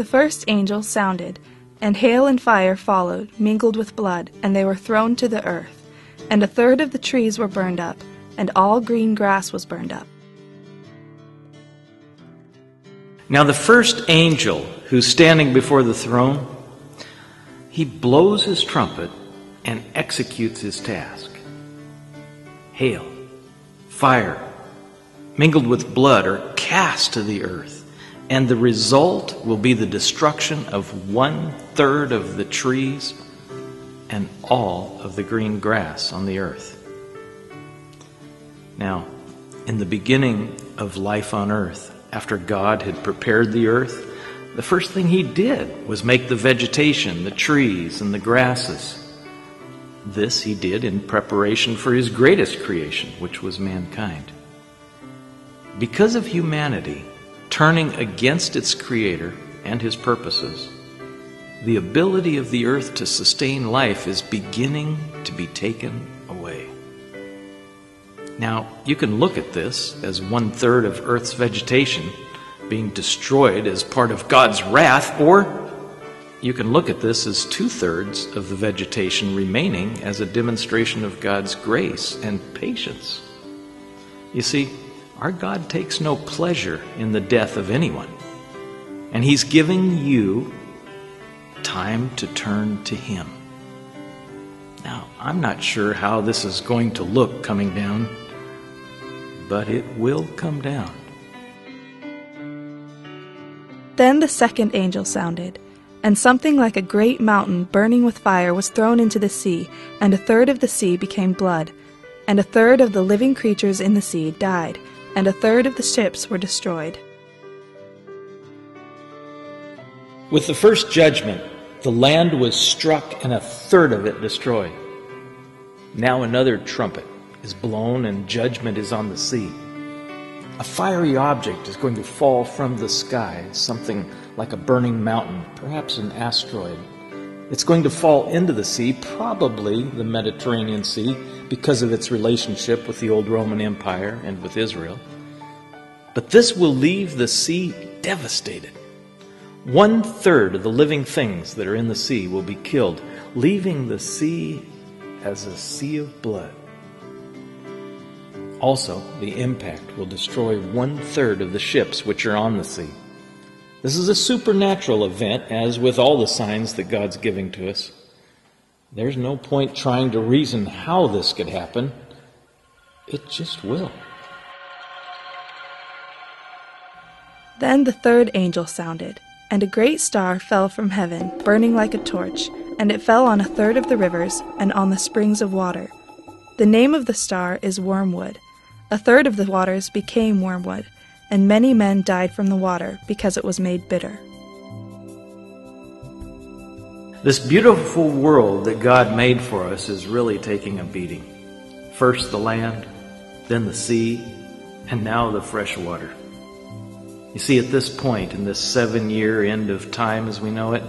The first angel sounded, and hail and fire followed, mingled with blood, and they were thrown to the earth. And a third of the trees were burned up, and all green grass was burned up. Now the first angel who's standing before the throne, he blows his trumpet and executes his task. Hail, fire, mingled with blood are cast to the earth, and the result will be the destruction of 1/3 of the trees and all of the green grass on the earth. Now, in the beginning of life on earth, after God had prepared the earth, the first thing he did was make the vegetation, the trees, and the grasses. This he did in preparation for his greatest creation, which was mankind. Because of humanity turning against its creator and his purposes, the ability of the earth to sustain life is beginning to be taken away. Now, you can look at this as 1/3 of Earth's vegetation being destroyed as part of God's wrath, or you can look at this as 2/3 of the vegetation remaining as a demonstration of God's grace and patience. You see, our God takes no pleasure in the death of anyone, and he's giving you time to turn to him. Now, I'm not sure how this is going to look coming down, but it will come down. Then the second angel sounded, and something like a great mountain burning with fire was thrown into the sea, and a third of the sea became blood, and a third of the living creatures in the sea died, and a third of the ships were destroyed. With the first judgment, the land was struck and a third of it destroyed. Now another trumpet is blown and judgment is on the sea. A fiery object is going to fall from the sky, something like a burning mountain, perhaps an asteroid. It's going to fall into the sea, probably the Mediterranean Sea, because of its relationship with the old Roman Empire and with Israel. But this will leave the sea devastated. 1/3 of the living things that are in the sea will be killed, leaving the sea as a sea of blood. Also, the impact will destroy 1/3 of the ships which are on the sea. This is a supernatural event, as with all the signs that God's giving to us. There's no point trying to reason how this could happen. It just will. Then the third angel sounded, and a great star fell from heaven, burning like a torch, and it fell on a third of the rivers and on the springs of water. The name of the star is Wormwood. A third of the waters became wormwood, and many men died from the water because it was made bitter. This beautiful world that God made for us is really taking a beating. First the land, then the sea, and now the fresh water. You see, at this point, in this 7-year end of time as we know it,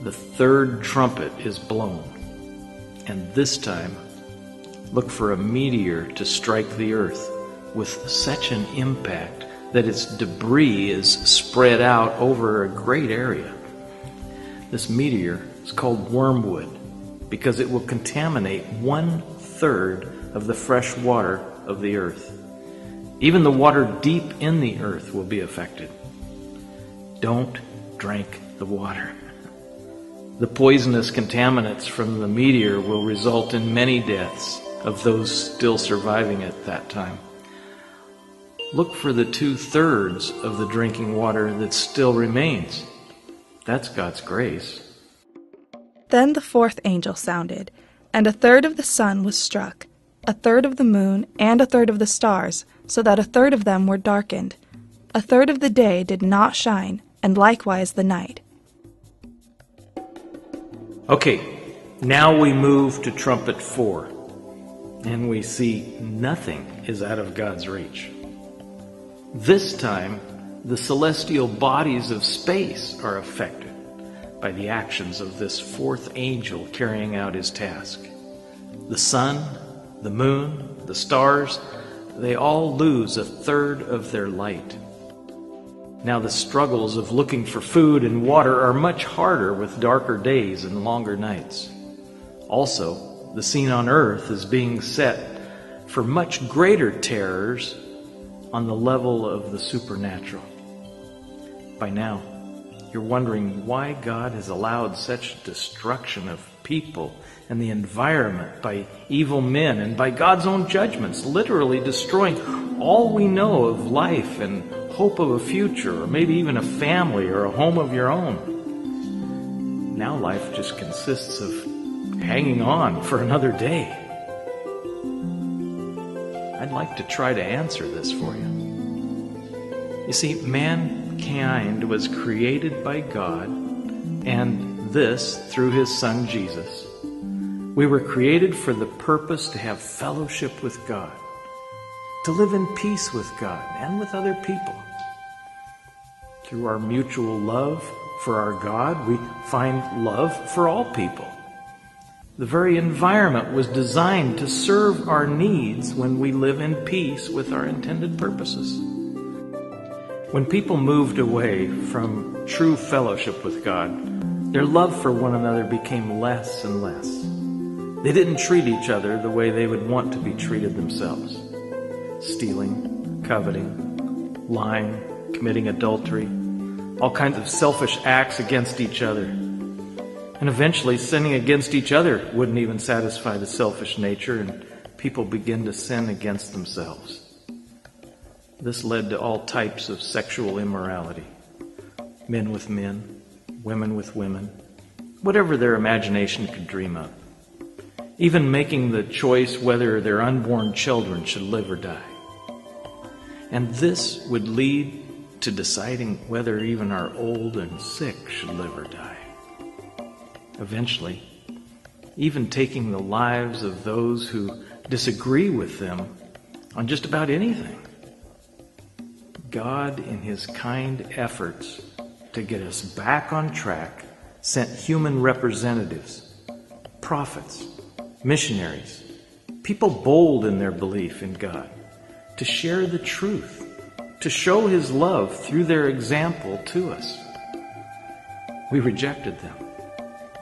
the third trumpet is blown. And this time, look for a meteor to strike the earth with such an impact that its debris is spread out over a great area. This meteor is called wormwood because it will contaminate 1/3 of the fresh water of the earth. Even the water deep in the earth will be affected. Don't drink the water. The poisonous contaminants from the meteor will result in many deaths of those still surviving at that time. Look for the 2/3 of the drinking water that still remains. That's God's grace. Then the fourth angel sounded, and a third of the sun was struck, a third of the moon, and a third of the stars, so that a third of them were darkened. A third of the day did not shine, and likewise the night. Okay, now we move to trumpet 4, and we see nothing is out of God's reach. This time, the celestial bodies of space are affected by the actions of this fourth angel carrying out his task. The sun, the moon, the stars, they all lose a third of their light. Now the struggles of looking for food and water are much harder with darker days and longer nights. Also, the scene on earth is being set for much greater terrors on the level of the supernatural. By now, you're wondering why God has allowed such destruction of people and the environment by evil men and by God's own judgments, literally destroying all we know of life and hope of a future, or maybe even a family or a home of your own. Now life just consists of hanging on for another day. I'd like to try to answer this for you. You see, mankind was created by God, and this through His Son Jesus. We were created for the purpose to have fellowship with God, to live in peace with God and with other people. Through our mutual love for our God, we find love for all people. The very environment was designed to serve our needs when we live in peace with our intended purposes. When people moved away from true fellowship with God, their love for one another became less and less. They didn't treat each other the way they would want to be treated themselves. Stealing, coveting, lying, committing adultery, all kinds of selfish acts against each other. And eventually sinning against each other wouldn't even satisfy the selfish nature, and people begin to sin against themselves. This led to all types of sexual immorality. Men with men, women with women, whatever their imagination could dream up. Even making the choice whether their unborn children should live or die. And this would lead to deciding whether even our old and sick should live or die. Eventually, even taking the lives of those who disagree with them on just about anything. God, in His kind efforts to get us back on track, sent human representatives, prophets, missionaries, people bold in their belief in God, to share the truth, to show His love through their example to us. We rejected them,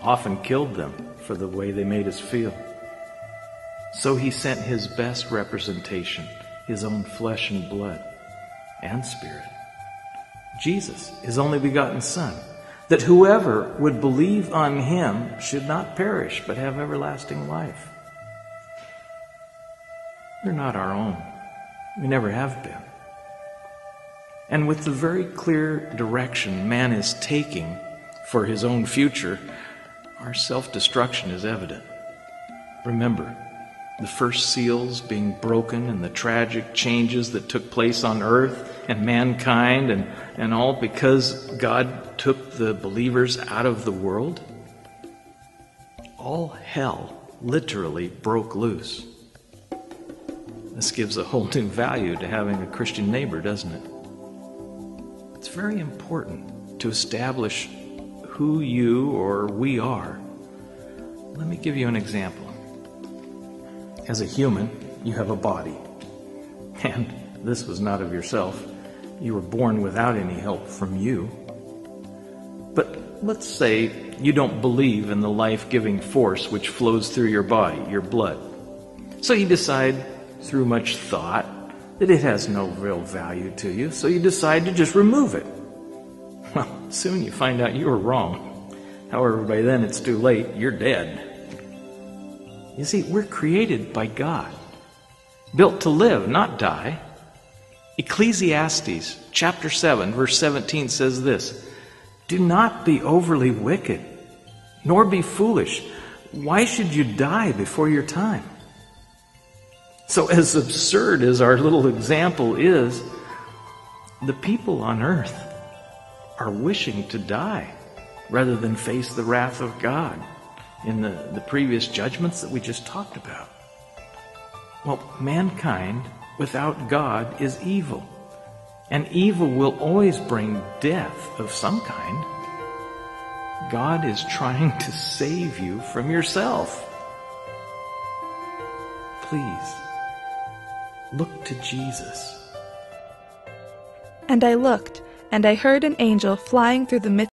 often killed them for the way they made us feel. So He sent His best representation, His own flesh and blood and spirit, Jesus, His only begotten Son, that whoever would believe on Him should not perish but have everlasting life. We're not our own. We never have been. And with the very clear direction man is taking for his own future, our self-destruction is evident. Remember, the first seals being broken and the tragic changes that took place on earth and mankind and all because God took the believers out of the world? All hell literally broke loose. This gives a whole new value to having a Christian neighbor, doesn't it? It's very important to establish who you or we are. Let me give you an example. As a human, you have a body. And this was not of yourself. You were born without any help from you. But let's say you don't believe in the life-giving force which flows through your body, your blood. So you decide, through much thought, that it has no real value to you. So you decide to just remove it. Well, soon you find out you were wrong. However, by then it's too late. You're dead. You see, we're created by God, built to live, not die. Ecclesiastes chapter 7, verse 17 says this, "Do not be overly wicked, nor be foolish. Why should you die before your time?" So as absurd as our little example is, the people on earth are wishing to die rather than face the wrath of God in the previous judgments that we just talked about. Well, mankind without God is evil, and evil will always bring death of some kind. God is trying to save you from yourself. Please, look to Jesus. And I looked, And I heard an angel flying through the midst